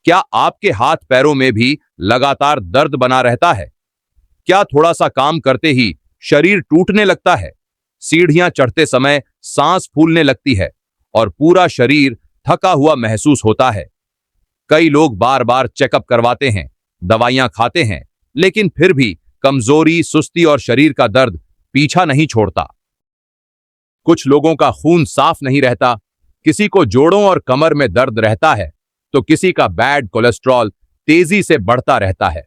क्या आपके हाथ पैरों में भी लगातार दर्द बना रहता है? क्या थोड़ा सा काम करते ही शरीर टूटने लगता है? सीढ़ियां चढ़ते समय सांस फूलने लगती है और पूरा शरीर थका हुआ महसूस होता है। कई लोग बार बार चेकअप करवाते हैं, दवाइयां खाते हैं, लेकिन फिर भी कमजोरी, सुस्ती और शरीर का दर्द पीछा नहीं छोड़ता। कुछ लोगों का खून साफ नहीं रहता, किसी को जोड़ों और कमर में दर्द रहता है, तो किसी का बैड कोलेस्ट्रॉल तेजी से बढ़ता रहता है।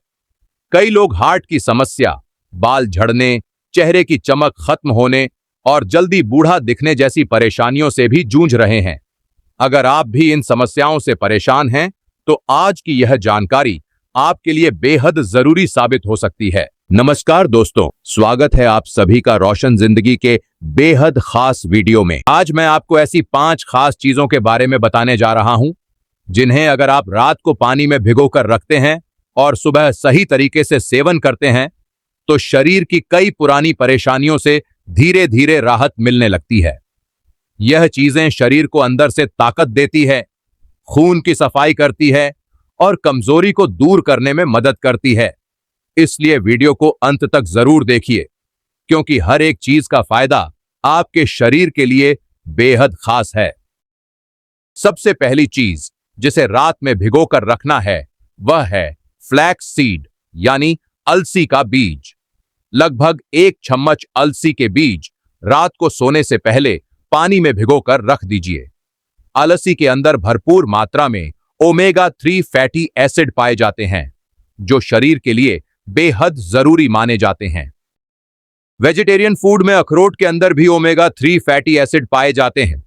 कई लोग हार्ट की समस्या, बाल झड़ने, चेहरे की चमक खत्म होने और जल्दी बूढ़ा दिखने जैसी परेशानियों से भी जूझ रहे हैं। अगर आप भी इन समस्याओं से परेशान हैं, तो आज की यह जानकारी आपके लिए बेहद जरूरी साबित हो सकती है। नमस्कार दोस्तों, स्वागत है आप सभी का रोशन जिंदगी के बेहद खास वीडियो में। आज मैं आपको ऐसी 5 खास चीजों के बारे में बताने जा रहा हूं, जिन्हें अगर आप रात को पानी में भिगोकर रखते हैं और सुबह सही तरीके से सेवन करते हैं, तो शरीर की कई पुरानी परेशानियों से धीरे धीरे राहत मिलने लगती है। यह चीजें शरीर को अंदर से ताकत देती है, खून की सफाई करती है और कमजोरी को दूर करने में मदद करती है। इसलिए वीडियो को अंत तक जरूर देखिए, क्योंकि हर एक चीज का फायदा आपके शरीर के लिए बेहद खास है। सबसे पहली चीज जिसे रात में भिगोकर रखना है, वह है फ्लैक्स सीड यानी अलसी का बीज। लगभग 1 चम्मच अलसी के बीज रात को सोने से पहले पानी में भिगोकर रख दीजिए। अलसी के अंदर भरपूर मात्रा में ओमेगा 3 फैटी एसिड पाए जाते हैं, जो शरीर के लिए बेहद जरूरी माने जाते हैं। वेजिटेरियन फूड में अखरोट के अंदर भी ओमेगा 3 फैटी एसिड पाए जाते हैं,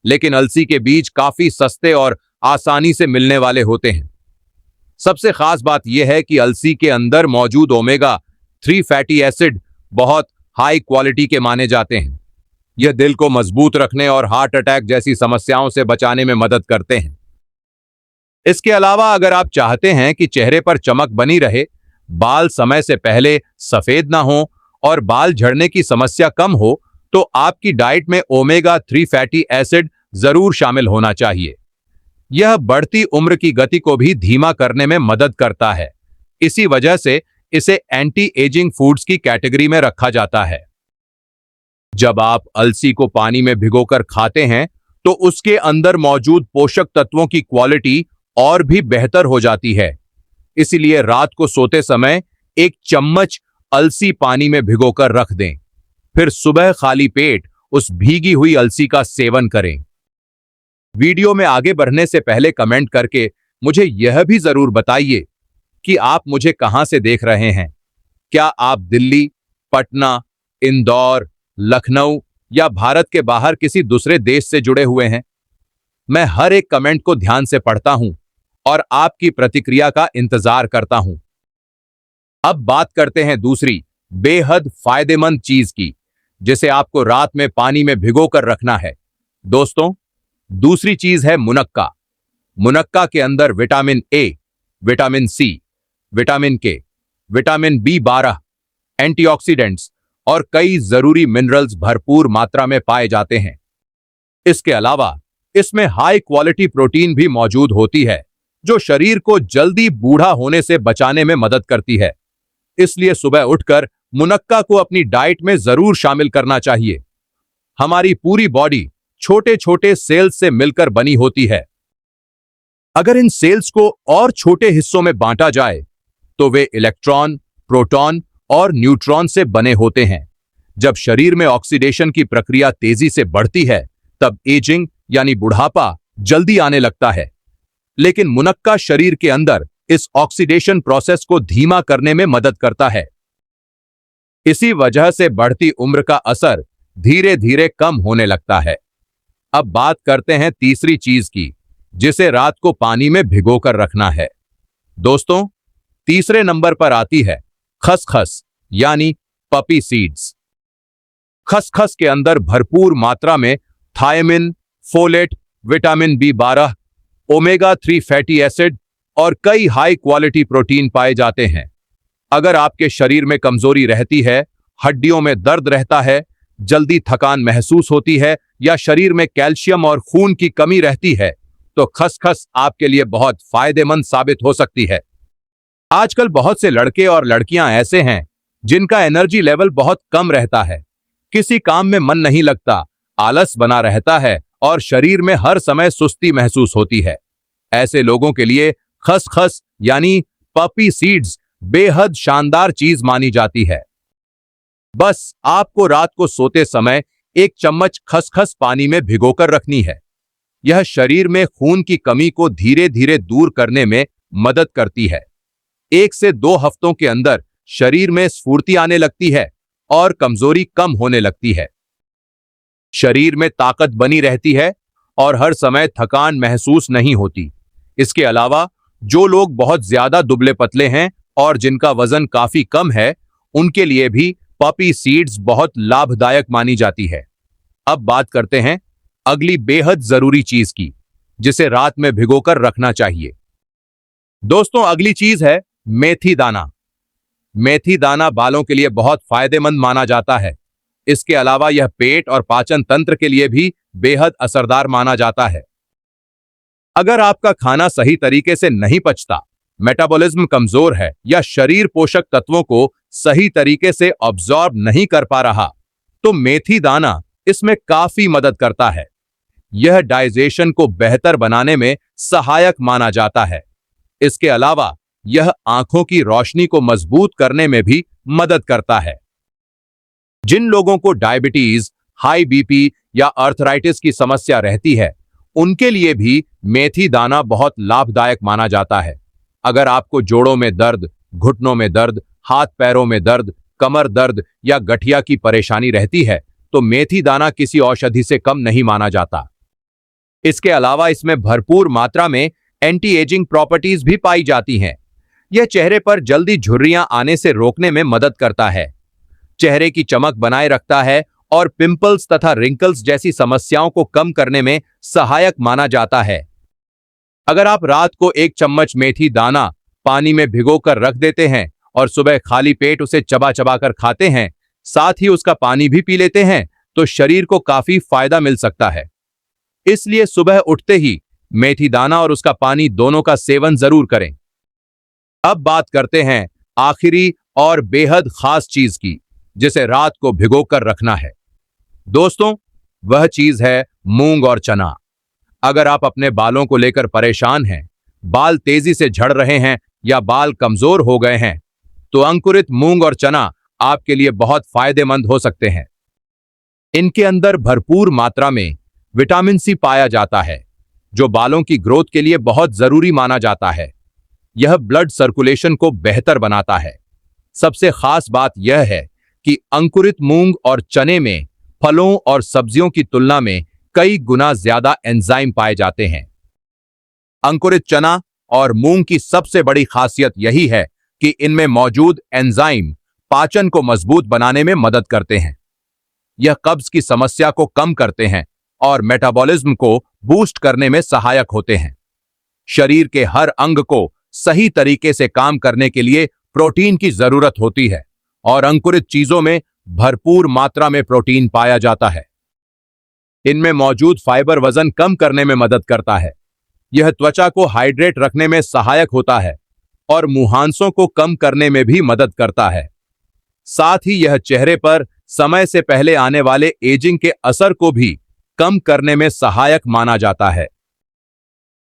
लेकिन अलसी के बीज काफी सस्ते और आसानी से मिलने वाले होते हैं। सबसे खास बात यह है कि अलसी के अंदर मौजूद ओमेगा 3 फैटी एसिड बहुत हाई क्वालिटी के माने जाते हैं। यह दिल को मजबूत रखने और हार्ट अटैक जैसी समस्याओं से बचाने में मदद करते हैं। इसके अलावा अगर आप चाहते हैं कि चेहरे पर चमक बनी रहे, बाल समय से पहले सफेद ना हो और बाल झड़ने की समस्या कम हो, तो आपकी डाइट में ओमेगा 3 फैटी एसिड जरूर शामिल होना चाहिए। यह बढ़ती उम्र की गति को भी धीमा करने में मदद करता है। इसी वजह से इसे एंटी एजिंग फूड्स की कैटेगरी में रखा जाता है। जब आप अलसी को पानी में भिगोकर खाते हैं, तो उसके अंदर मौजूद पोषक तत्वों की क्वालिटी और भी बेहतर हो जाती है। इसलिए रात को सोते समय 1 चम्मच अलसी पानी में भिगोकर रख दें, फिर सुबह खाली पेट उस भीगी हुई अलसी का सेवन करें। वीडियो में आगे बढ़ने से पहले कमेंट करके मुझे यह भी जरूर बताइए कि आप मुझे कहां से देख रहे हैं। क्या आप दिल्ली, पटना, इंदौर, लखनऊ या भारत के बाहर किसी दूसरे देश से जुड़े हुए हैं? मैं हर एक कमेंट को ध्यान से पढ़ता हूं और आपकी प्रतिक्रिया का इंतजार करता हूं। अब बात करते हैं दूसरी बेहद फायदेमंद चीज की, जिसे आपको रात में पानी में भिगोकर रखना है। दोस्तों, दूसरी चीज है मुनक्का। मुनक्का के अंदर vitamin A, vitamin C, vitamin K, vitamin B12, antioxidants और कई जरूरी मिनरल्स भरपूर मात्रा में पाए जाते हैं। इसके अलावा इसमें हाई क्वालिटी प्रोटीन भी मौजूद होती है, जो शरीर को जल्दी बूढ़ा होने से बचाने में मदद करती है। इसलिए सुबह उठकर मुनक्का को अपनी डाइट में जरूर शामिल करना चाहिए। हमारी पूरी बॉडी छोटे छोटे सेल्स से मिलकर बनी होती है। अगर इन सेल्स को और छोटे हिस्सों में बांटा जाए, तो वे इलेक्ट्रॉन, प्रोटॉन और न्यूट्रॉन से बने होते हैं। जब शरीर में ऑक्सीडेशन की प्रक्रिया तेजी से बढ़ती है, तब एजिंग यानी बुढ़ापा जल्दी आने लगता है। लेकिन मुनक्का शरीर के अंदर इस ऑक्सीडेशन प्रोसेस को धीमा करने में मदद करता है। इसी वजह से बढ़ती उम्र का असर धीरे धीरे कम होने लगता है। अब बात करते हैं तीसरी चीज की, जिसे रात को पानी में भिगोकर रखना है। दोस्तों, तीसरे नंबर पर आती है खसखस यानी पपी सीड्स। खसखस के अंदर भरपूर मात्रा में thiamine, folate, vitamin B12, omega 3 fatty acid और कई हाई क्वालिटी प्रोटीन पाए जाते हैं। अगर आपके शरीर में कमजोरी रहती है, हड्डियों में दर्द रहता है, जल्दी थकान महसूस होती है या शरीर में कैल्शियम और खून की कमी रहती है, तो खसखस आपके लिए बहुत फायदेमंद साबित हो सकती है। आजकल बहुत से लड़के और लड़कियां ऐसे हैं जिनका एनर्जी लेवल बहुत कम रहता है, किसी काम में मन नहीं लगता, आलस बना रहता है और शरीर में हर समय सुस्ती महसूस होती है। ऐसे लोगों के लिए खसखस यानी पपी सीड्स बेहद शानदार चीज मानी जाती है। बस आपको रात को सोते समय 1 चम्मच खसखस पानी में भिगोकर रखनी है। यह शरीर में खून की कमी को धीरे धीरे दूर करने में मदद करती है। 1 से 2 हफ्तों के अंदर शरीर में स्फूर्ति आने लगती है और कमजोरी कम होने लगती है। शरीर में ताकत बनी रहती है और हर समय थकान महसूस नहीं होती। इसके अलावा जो लोग बहुत ज्यादा दुबले पतले हैं और जिनका वजन काफी कम है, उनके लिए भी पपी सीड्स बहुत लाभदायक मानी जाती है। अब बात करते हैं अगली बेहद जरूरी चीज की, जिसे रात में भिगोकर रखना चाहिए। दोस्तों, अगली चीज है मेथी दाना। मेथी दाना बालों के लिए बहुत फायदेमंद माना जाता है। इसके अलावा यह पेट और पाचन तंत्र के लिए भी बेहद असरदार माना जाता है। अगर आपका खाना सही तरीके से नहीं पचता, मेटाबॉलिज्म कमजोर है या शरीर पोषक तत्वों को सही तरीके से ऑब्जॉर्ब नहीं कर पा रहा, तो मेथी दाना इसमें काफी मदद करता है। यह डाइजेशन को बेहतर बनाने में सहायक माना जाता है। इसके अलावा यह आंखों की रोशनी को मजबूत करने में भी मदद करता है। जिन लोगों को डायबिटीज, हाई बीपी या आर्थराइटिस की समस्या रहती है, उनके लिए भी मेथी दाना बहुत लाभदायक माना जाता है। अगर आपको जोड़ों में दर्द, घुटनों में दर्द, हाथ पैरों में दर्द, कमर दर्द या गठिया की परेशानी रहती है, तो मेथी दाना किसी औषधि से कम नहीं माना जाता। इसके अलावा इसमें भरपूर मात्रा में एंटी एजिंग प्रॉपर्टीज भी पाई जाती हैं। यह चेहरे पर जल्दी झुर्रियां आने से रोकने में मदद करता है, चेहरे की चमक बनाए रखता है और पिंपल्स तथा रिंकल्स जैसी समस्याओं को कम करने में सहायक माना जाता है। अगर आप रात को 1 चम्मच मेथी दाना पानी में भिगोकर रख देते हैं और सुबह खाली पेट उसे चबा चबा कर खाते हैं, साथ ही उसका पानी भी पी लेते हैं, तो शरीर को काफी फायदा मिल सकता है। इसलिए सुबह उठते ही मेथी दाना और उसका पानी दोनों का सेवन जरूर करें। अब बात करते हैं आखिरी और बेहद खास चीज की, जिसे रात को भिगोकर रखना है। दोस्तों, वह चीज है मूंग और चना। अगर आप अपने बालों को लेकर परेशान हैं, बाल तेजी से झड़ रहे हैं या बाल कमजोर हो गए हैं, तो अंकुरित मूंग और चना आपके लिए बहुत फायदेमंद हो सकते हैं। इनके अंदर भरपूर मात्रा में विटामिन सी पाया जाता है, जो बालों की ग्रोथ के लिए बहुत जरूरी माना जाता है। यह ब्लड सर्कुलेशन को बेहतर बनाता है। सबसे खास बात यह है कि अंकुरित मूंग और चने में फलों और सब्जियों की तुलना में कई गुना ज्यादा एंजाइम पाए जाते हैं। अंकुरित चना और मूंग की सबसे बड़ी खासियत यही है कि इनमें मौजूद एंजाइम पाचन को मजबूत बनाने में मदद करते हैं। यह कब्ज की समस्या को कम करते हैं और मेटाबॉलिज्म को बूस्ट करने में सहायक होते हैं। शरीर के हर अंग को सही तरीके से काम करने के लिए प्रोटीन की जरूरत होती है और अंकुरित चीजों में भरपूर मात्रा में प्रोटीन पाया जाता है। इनमें मौजूद फाइबर वजन कम करने में मदद करता है। यह त्वचा को हाइड्रेट रखने में सहायक होता है और मुहांसों को कम करने में भी मदद करता है। साथ ही यह चेहरे पर समय से पहले आने वाले एजिंग के असर को भी कम करने में सहायक माना जाता है।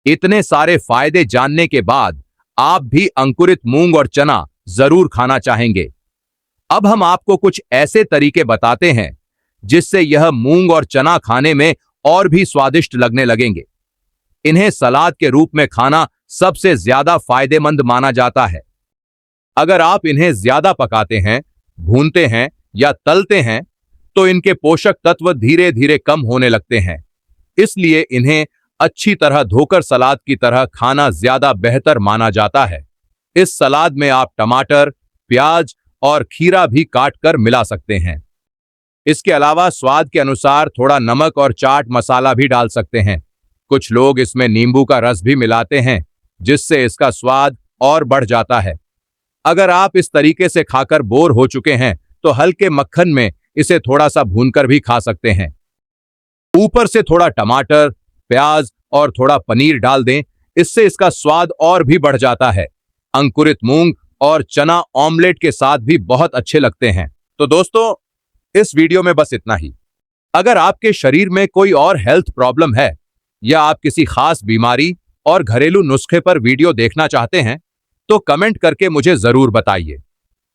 इतने सारे फायदे जानने के बाद आप भी अंकुरित मूंग और चना जरूर खाना चाहेंगे। अब हम आपको कुछ ऐसे तरीके बताते हैं जिससे यह मूंग और चना खाने में और भी स्वादिष्ट लगने लगेंगे। इन्हें सलाद के रूप में खाना सबसे ज्यादा फायदेमंद माना जाता है। अगर आप इन्हें ज्यादा पकाते हैं, भूनते हैं या तलते हैं, तो इनके पोषक तत्व धीरे धीरे कम होने लगते हैं। इसलिए इन्हें अच्छी तरह धोकर सलाद की तरह खाना ज्यादा बेहतर माना जाता है। इस सलाद में आप टमाटर, प्याज और खीरा भी काट कर मिला सकते हैं। इसके अलावा स्वाद के अनुसार थोड़ा नमक और चाट मसाला भी डाल सकते हैं। कुछ लोग इसमें नींबू का रस भी मिलाते हैं, जिससे इसका स्वाद और बढ़ जाता है। अगर आप इस तरीके से खाकर बोर हो चुके हैं, तो हल्के मक्खन में इसे थोड़ा सा भूनकर भी खा सकते हैं। ऊपर से थोड़ा टमाटर, प्याज और थोड़ा पनीर डाल दें, इससे इसका स्वाद और भी बढ़ जाता है। अंकुरित मूंग और चना ऑमलेट के साथ भी बहुत अच्छे लगते हैं। तो दोस्तों, इस वीडियो में बस इतना ही। अगर आपके शरीर में कोई और हेल्थ प्रॉब्लम है या आप किसी खास बीमारी और घरेलू नुस्खे पर वीडियो देखना चाहते हैं तो कमेंट करके मुझे जरूर बताइए।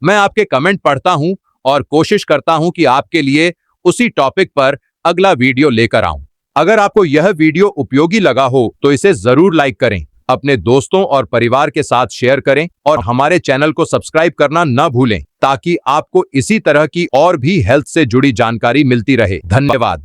मैं आपके कमेंट पढ़ता हूं और कोशिश करता हूं कि आपके लिए उसी टॉपिक पर अगला वीडियो लेकर आऊं। अगर आपको यह वीडियो उपयोगी लगा हो तो इसे जरूर लाइक करें, अपने दोस्तों और परिवार के साथ शेयर करें और हमारे चैनल को सब्सक्राइब करना न भूलें ताकि आपको इसी तरह की और भी हेल्थ से जुड़ी जानकारी मिलती रहे। धन्यवाद।